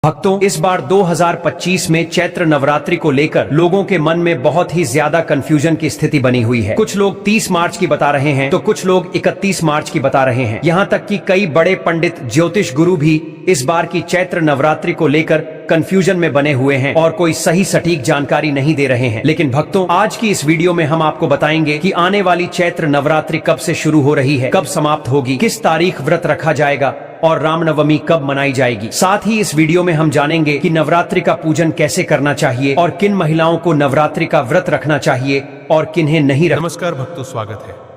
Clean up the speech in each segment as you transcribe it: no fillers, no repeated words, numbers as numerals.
भक्तों, इस बार 2025 में चैत्र नवरात्रि को लेकर लोगों के मन में बहुत ही ज्यादा कंफ्यूजन की स्थिति बनी हुई है। कुछ लोग 30 मार्च की बता रहे हैं तो कुछ लोग 31 मार्च की बता रहे हैं। यहाँ तक कि कई बड़े पंडित ज्योतिष गुरु भी इस बार की चैत्र नवरात्रि को लेकर कंफ्यूजन में बने हुए हैं और कोई सही सटीक जानकारी नहीं दे रहे हैं। लेकिन भक्तों, आज की इस वीडियो में हम आपको बताएंगे कि आने वाली चैत्र नवरात्रि कब से शुरू हो रही है, कब समाप्त होगी, किस तारीख व्रत रखा जाएगा और रामनवमी कब मनाई जाएगी। साथ ही इस वीडियो में हम जानेंगे कि नवरात्रि का पूजन कैसे करना चाहिए और किन महिलाओं को नवरात्रि का व्रत रखना चाहिए और किन्हें नहीं रखना। नमस्कार भक्तों, स्वागत है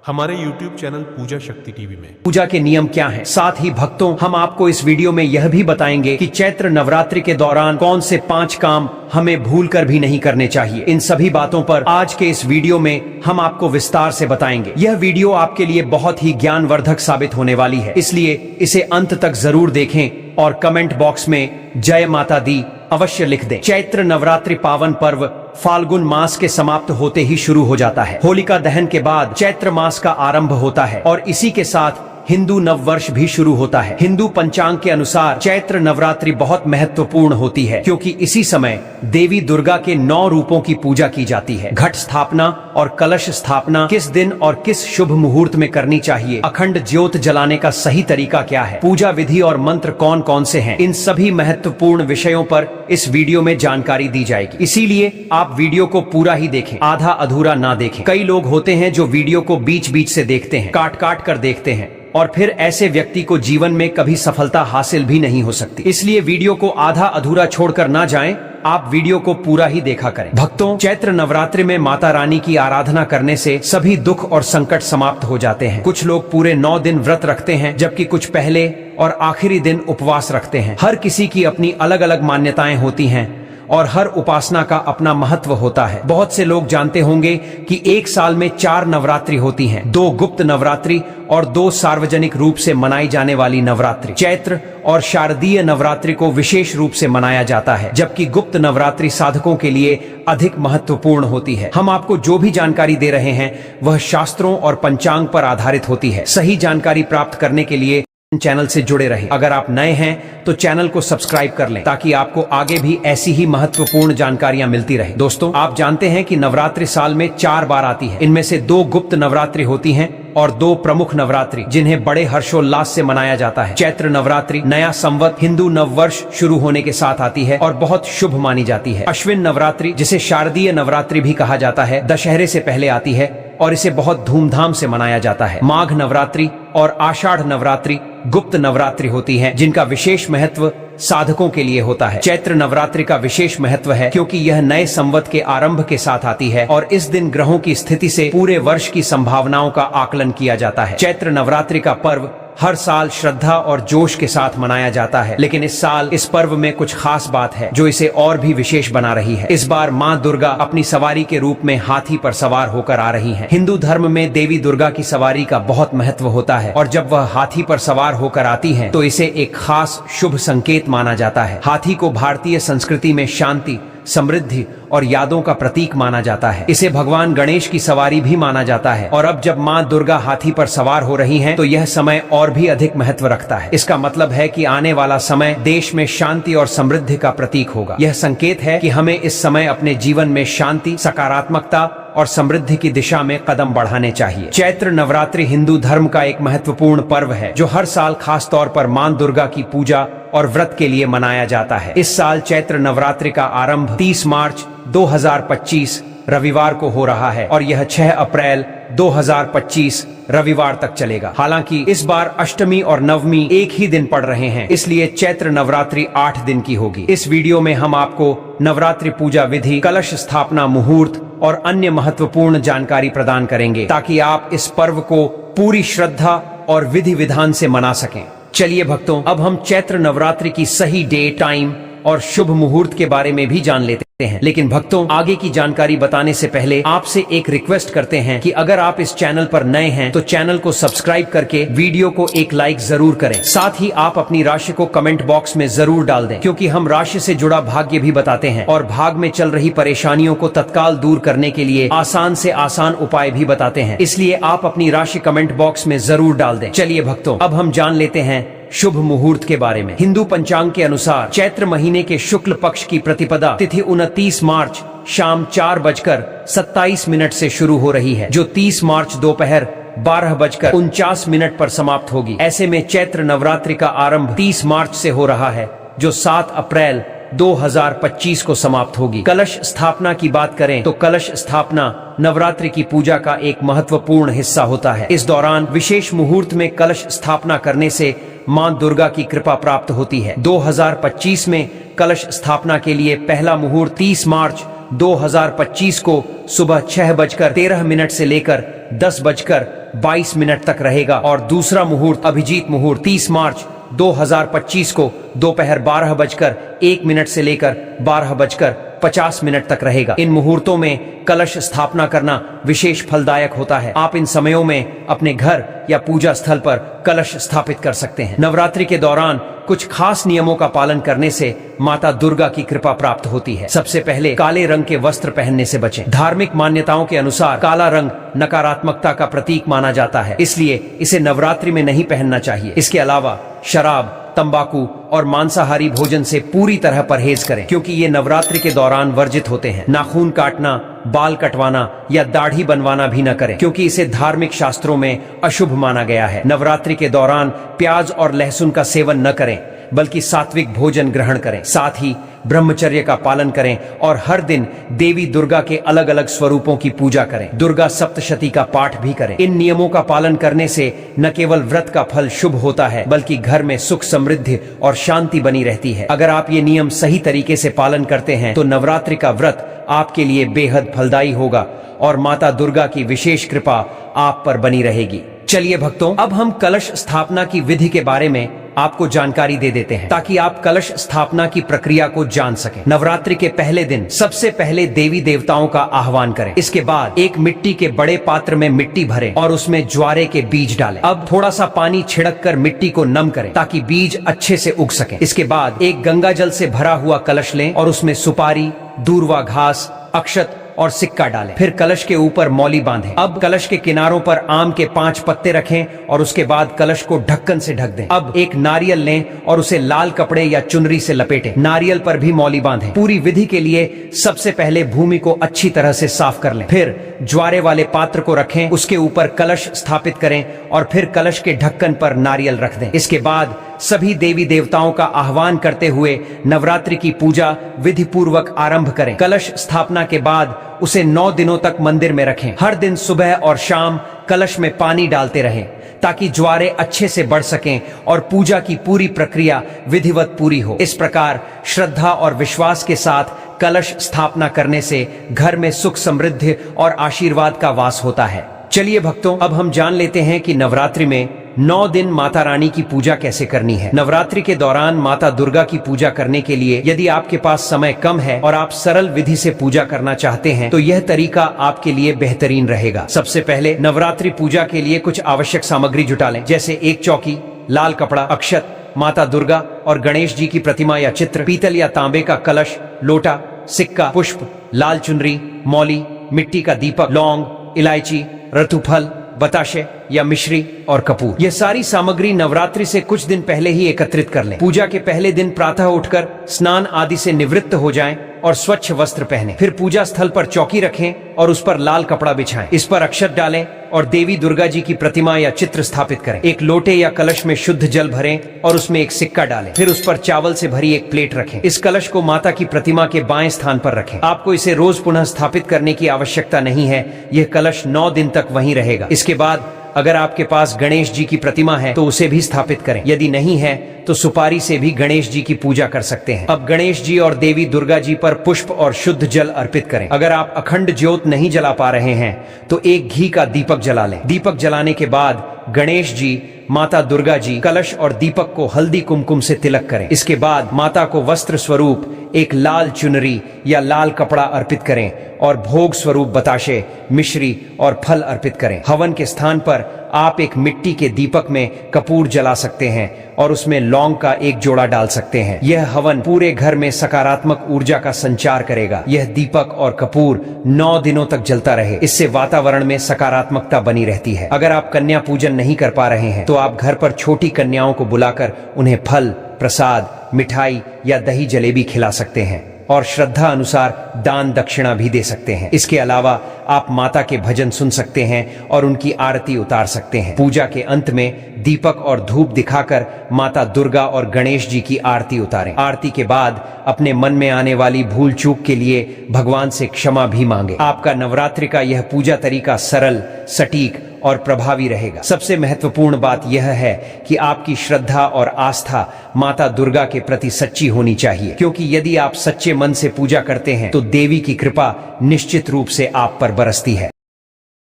हमारे YouTube चैनल पूजा शक्ति टीवी में। पूजा के नियम क्या हैं? साथ ही भक्तों, हम आपको इस वीडियो में यह भी बताएंगे कि चैत्र नवरात्रि के दौरान कौन से 5 काम हमें भूलकर भी नहीं करने चाहिए। इन सभी बातों पर आज के इस वीडियो में हम आपको विस्तार से बताएंगे। यह वीडियो आपके लिए बहुत ही ज्ञानवर्धक साबित होने वाली है, इसलिए इसे अंत तक जरूर देखें और कमेंट बॉक्स में जय माता दी अवश्य लिख दें। चैत्र नवरात्रि पावन पर्व फाल्गुन मास के समाप्त होते ही शुरू हो जाता है। होलिका दहन के बाद चैत्र मास का आरंभ होता है और इसी के साथ हिंदू नववर्ष भी शुरू होता है। हिंदू पंचांग के अनुसार चैत्र नवरात्रि बहुत महत्वपूर्ण होती है, क्योंकि इसी समय देवी दुर्गा के 9 रूपों की पूजा की जाती है। घट स्थापना और कलश स्थापना किस दिन और किस शुभ मुहूर्त में करनी चाहिए, अखंड ज्योत जलाने का सही तरीका क्या है, पूजा विधि और मंत्र कौन कौन से हैं, इन सभी महत्वपूर्ण विषयों पर इस वीडियो में जानकारी दी जाएगी। इसीलिए आप वीडियो को पूरा ही देखें, आधा अधूरा ना देखें। कई लोग होते हैं जो वीडियो को बीच बीच से देखते हैं, काट काट कर देखते हैं, और फिर ऐसे व्यक्ति को जीवन में कभी सफलता हासिल भी नहीं हो सकती। इसलिए वीडियो को आधा अधूरा छोड़कर ना जाएं, आप वीडियो को पूरा ही देखा करें। भक्तों, चैत्र नवरात्रि में माता रानी की आराधना करने से सभी दुख और संकट समाप्त हो जाते हैं। कुछ लोग पूरे 9 दिन व्रत रखते हैं, जबकि कुछ पहले और आखिरी दिन उपवास रखते हैं। हर किसी की अपनी अलग अलग मान्यताएं होती हैं और हर उपासना का अपना महत्व होता है। बहुत से लोग जानते होंगे कि एक साल में 4 नवरात्रि होती हैं, 2 गुप्त नवरात्रि और 2 सार्वजनिक रूप से मनाई जाने वाली नवरात्रि। चैत्र और शारदीय नवरात्रि को विशेष रूप से मनाया जाता है, जबकि गुप्त नवरात्रि साधकों के लिए अधिक महत्वपूर्ण होती है। हम आपको जो भी जानकारी दे रहे हैं वह शास्त्रों और पंचांग पर आधारित होती है। सही जानकारी प्राप्त करने के लिए चैनल से जुड़े रहें। अगर आप नए हैं तो चैनल को सब्सक्राइब कर लें, ताकि आपको आगे भी ऐसी ही महत्वपूर्ण जानकारियां मिलती रहे। दोस्तों, आप जानते हैं कि नवरात्रि साल में 4 बार आती है। इनमें से 2 गुप्त नवरात्रि होती हैं और 2 प्रमुख नवरात्रि, जिन्हें बड़े हर्षोल्लास से मनाया जाता है। चैत्र नवरात्रि नया संवत हिंदू नववर्ष शुरू होने के साथ आती है और बहुत शुभ मानी जाती है। अश्विन नवरात्रि, जिसे शारदीय नवरात्रि भी कहा जाता है, दशहरे से पहले आती है और इसे बहुत धूमधाम से मनाया जाता है। माघ नवरात्रि और आषाढ़ नवरात्रि गुप्त नवरात्रि होती हैं, जिनका विशेष महत्व साधकों के लिए होता है। चैत्र नवरात्रि का विशेष महत्व है क्योंकि यह नए संवत के आरंभ के साथ आती है और इस दिन ग्रहों की स्थिति से पूरे वर्ष की संभावनाओं का आकलन किया जाता है। चैत्र नवरात्रि का पर्व हर साल श्रद्धा और जोश के साथ मनाया जाता है, लेकिन इस साल इस पर्व में कुछ खास बात है जो इसे और भी विशेष बना रही है। इस बार माँ दुर्गा अपनी सवारी के रूप में हाथी पर सवार होकर आ रही हैं। हिंदू धर्म में देवी दुर्गा की सवारी का बहुत महत्व होता है और जब वह हाथी पर सवार होकर आती हैं, तो इसे एक खास शुभ संकेत माना जाता है। हाथी को भारतीय संस्कृति में शांति, समृद्धि और यादों का प्रतीक माना जाता है। इसे भगवान गणेश की सवारी भी माना जाता है और अब जब माँ दुर्गा हाथी पर सवार हो रही हैं, तो यह समय और भी अधिक महत्व रखता है। इसका मतलब है कि आने वाला समय देश में शांति और समृद्धि का प्रतीक होगा। यह संकेत है कि हमें इस समय अपने जीवन में शांति, सकारात्मकता और समृद्धि की दिशा में कदम बढ़ाने चाहिए। चैत्र नवरात्रि हिंदू धर्म का एक महत्वपूर्ण पर्व है जो हर साल खास तौर पर माँ दुर्गा की पूजा और व्रत के लिए मनाया जाता है। इस साल चैत्र नवरात्रि का आरंभ 30 मार्च 2025 रविवार को हो रहा है और यह 6 अप्रैल 2025 रविवार तक चलेगा। हालांकि इस बार अष्टमी और नवमी एक ही दिन पड़ रहे हैं, इसलिए चैत्र नवरात्रि 8 दिन की होगी। इस वीडियो में हम आपको नवरात्रि पूजा विधि, कलश स्थापना मुहूर्त और अन्य महत्वपूर्ण जानकारी प्रदान करेंगे, ताकि आप इस पर्व को पूरी श्रद्धा और विधि विधान से मना सकें। चलिए भक्तों, अब हम चैत्र नवरात्रि की सही डे, टाइम और शुभ मुहूर्त के बारे में भी जान लेते हैं। लेकिन भक्तों, आगे की जानकारी बताने से पहले आपसे एक रिक्वेस्ट करते हैं कि अगर आप इस चैनल पर नए हैं तो चैनल को सब्सक्राइब करके वीडियो को एक लाइक जरूर करें। साथ ही आप अपनी राशि को कमेंट बॉक्स में जरूर डाल दें, क्योंकि हम राशि से जुड़ा भाग्य भी बताते हैं और भाग में चल रही परेशानियों को तत्काल दूर करने के लिए आसान से आसान उपाय भी बताते हैं। इसलिए आप अपनी राशि कमेंट बॉक्स में जरूर डाल दें। चलिए भक्तों, अब हम जान लेते हैं शुभ मुहूर्त के बारे में। हिंदू पंचांग के अनुसार चैत्र महीने के शुक्ल पक्ष की प्रतिपदा तिथि 29 मार्च शाम 4:27 से शुरू हो रही है, जो 30 मार्च दोपहर 12:49 पर समाप्त होगी। ऐसे में चैत्र नवरात्रि का आरंभ 30 मार्च से हो रहा है, जो 7 अप्रैल 2025 को समाप्त होगी। कलश स्थापना की बात करें तो कलश स्थापना नवरात्रि की पूजा का एक महत्वपूर्ण हिस्सा होता है। इस दौरान विशेष मुहूर्त में कलश स्थापना करने से मां दुर्गा की कृपा प्राप्त होती है। 2025 में कलश स्थापना के लिए पहला मुहूर्त 30 मार्च 2025 को सुबह 6:13 से लेकर 10:22 तक रहेगा और दूसरा मुहूर्त अभिजीत मुहूर्त 30 मार्च 2025 को दोपहर 12:01 से लेकर 12:50 तक रहेगा। इन मुहूर्तों में कलश स्थापना करना विशेष फलदायक होता है। आप इन समयों में अपने घर या पूजा स्थल पर कलश स्थापित कर सकते हैं। नवरात्रि के दौरान कुछ खास नियमों का पालन करने से माता दुर्गा की कृपा प्राप्त होती है। सबसे पहले काले रंग के वस्त्र पहनने से बचें। धार्मिक मान्यताओं के अनुसार काला रंग नकारात्मकता का प्रतीक माना जाता है, इसलिए इसे नवरात्रि में नहीं पहनना चाहिए। इसके अलावा शराब, तंबाकू और मांसाहारी भोजन से पूरी तरह परहेज करें, क्योंकि ये नवरात्रि के दौरान वर्जित होते हैं। नाखून काटना, बाल कटवाना या दाढ़ी बनवाना भी न करें, क्योंकि इसे धार्मिक शास्त्रों में अशुभ माना गया है। नवरात्रि के दौरान प्याज और लहसुन का सेवन न करें, बल्कि सात्विक भोजन ग्रहण करें। साथ ही ब्रह्मचर्य का पालन करें और हर दिन देवी दुर्गा के अलग अलग स्वरूपों की पूजा करें। दुर्गा सप्तशती का पाठ भी करें। इन नियमों का पालन करने से न केवल व्रत का फल शुभ होता है, बल्कि घर में सुख, समृद्धि और शांति बनी रहती है। अगर आप ये नियम सही तरीके से पालन करते हैं तो नवरात्रि का व्रत आपके लिए बेहद फलदायी होगा और माता दुर्गा की विशेष कृपा आप पर बनी रहेगी। चलिए भक्तों, अब हम कलश स्थापना की विधि के बारे में आपको जानकारी दे देते हैं, ताकि आप कलश स्थापना की प्रक्रिया को जान सकें। नवरात्रि के पहले दिन सबसे पहले देवी देवताओं का आह्वान करें। इसके बाद एक मिट्टी के बड़े पात्र में मिट्टी भरें और उसमें ज्वारे के बीज डालें। अब थोड़ा सा पानी छिड़क कर मिट्टी को नम करें, ताकि बीज अच्छे से उग सके। इसके बाद एक गंगा जल से भरा हुआ कलश लें और उसमें सुपारी, दूर्वा घास, अक्षत और सिक्का डालें। फिर कलश के ऊपर मौली बांधें। अब कलश के किनारों पर आम के 5 पत्ते रखें और उसके बाद कलश को ढक्कन से ढक दें। अब एक नारियल लें और उसे लाल कपड़े या चुनरी से लपेटें। नारियल पर भी मौली बांधें। पूरी विधि के लिए सबसे पहले भूमि को अच्छी तरह से साफ कर लें। फिर ज्वारे वाले पात्र को रखें, उसके ऊपर कलश स्थापित करें और फिर कलश के ढक्कन पर नारियल रख दें। इसके बाद सभी देवी देवताओं का आह्वान करते हुए नवरात्रि की पूजा विधि पूर्वक आरंभ करें। कलश स्थापना के बाद उसे 9 दिनों तक मंदिर में रखें। हर दिन सुबह और शाम कलश में पानी डालते रहें, ताकि ज्वारे अच्छे से बढ़ सकें और पूजा की पूरी प्रक्रिया विधिवत पूरी हो। इस प्रकार श्रद्धा और विश्वास के साथ कलश स्थापना करने से घर में सुख, समृद्धि और आशीर्वाद का वास होता है। चलिए भक्तों, अब हम जान लेते हैं कि नवरात्रि में 9 दिन माता रानी की पूजा कैसे करनी है। नवरात्रि के दौरान माता दुर्गा की पूजा करने के लिए यदि आपके पास समय कम है और आप सरल विधि से पूजा करना चाहते हैं, तो यह तरीका आपके लिए बेहतरीन रहेगा। सबसे पहले नवरात्रि पूजा के लिए कुछ आवश्यक सामग्री जुटा लें, जैसे एक चौकी, लाल कपड़ा, अक्षत, माता दुर्गा और गणेश जी की प्रतिमा या चित्र, पीतल या तांबे का कलश, लोटा, सिक्का, पुष्प, लाल चुनरी, मौली, मिट्टी का दीपक, लौंग, इलायची, रतुफल, बताशे या मिश्री और कपूर। यह सारी सामग्री नवरात्रि से कुछ दिन पहले ही एकत्रित कर लें। पूजा के पहले दिन प्रातः उठकर स्नान आदि से निवृत्त हो जाएं और स्वच्छ वस्त्र पहनें। फिर पूजा स्थल पर चौकी रखें और उस पर लाल कपड़ा बिछाएं। इस पर अक्षत डालें और देवी दुर्गा जी की प्रतिमा या चित्र स्थापित करें। एक लोटे या कलश में शुद्ध जल भरें और उसमें एक सिक्का डालें। फिर उस पर चावल से भरी एक प्लेट रखें। इस कलश को माता की प्रतिमा के बाएं स्थान पर रखें। आपको इसे रोज पुनः स्थापित करने की आवश्यकता नहीं है। यह कलश 9 दिन तक वहीं रहेगा। इसके बाद अगर आपके पास गणेश जी की प्रतिमा है तो उसे भी स्थापित करें। यदि नहीं है तो सुपारी से भी गणेश जी की पूजा कर सकते हैं। अब गणेश जी और देवी दुर्गा जी पर पुष्प और शुद्ध जल अर्पित करें। अगर आप अखंड ज्योत नहीं जला पा रहे हैं तो एक घी का दीपक जला लें। दीपक जलाने के बाद गणेश जी, माता दुर्गा जी, कलश और दीपक को हल्दी कुमकुम से तिलक करें। इसके बाद माता को वस्त्र स्वरूप एक लाल चुनरी या लाल कपड़ा अर्पित करें और भोग स्वरूप बताशे, मिश्री और फल अर्पित करें। हवन के स्थान पर आप एक मिट्टी के दीपक में कपूर जला सकते हैं और उसमें लौंग का एक जोड़ा डाल सकते हैं। यह हवन पूरे घर में सकारात्मक ऊर्जा का संचार करेगा। यह दीपक और कपूर 9 दिनों तक जलता रहे। इससे वातावरण में सकारात्मकता बनी रहती है। अगर आप कन्या पूजन नहीं कर पा रहे हैं तो आप घर पर छोटी कन्याओं को बुलाकर उन्हें फल, प्रसाद, मिठाई या दही जलेबी खिला सकते हैं और श्रद्धा अनुसार दान दक्षिणा भी दे सकते हैं। इसके अलावा आप माता के भजन सुन सकते हैं और उनकी आरती उतार सकते हैं। पूजा के अंत में दीपक और धूप दिखाकर माता दुर्गा और गणेश जी की आरती उतारें। आरती के बाद अपने मन में आने वाली भूल चूक के लिए भगवान से क्षमा भी मांगे। आपका नवरात्रि का यह पूजा तरीका सरल, सटीक और प्रभावी रहेगा। सबसे महत्वपूर्ण बात यह है कि आपकी श्रद्धा और आस्था माता दुर्गा के प्रति सच्ची होनी चाहिए, क्योंकि यदि आप सच्चे मन से पूजा करते हैं तो देवी की कृपा निश्चित रूप से आप पर बरसती है।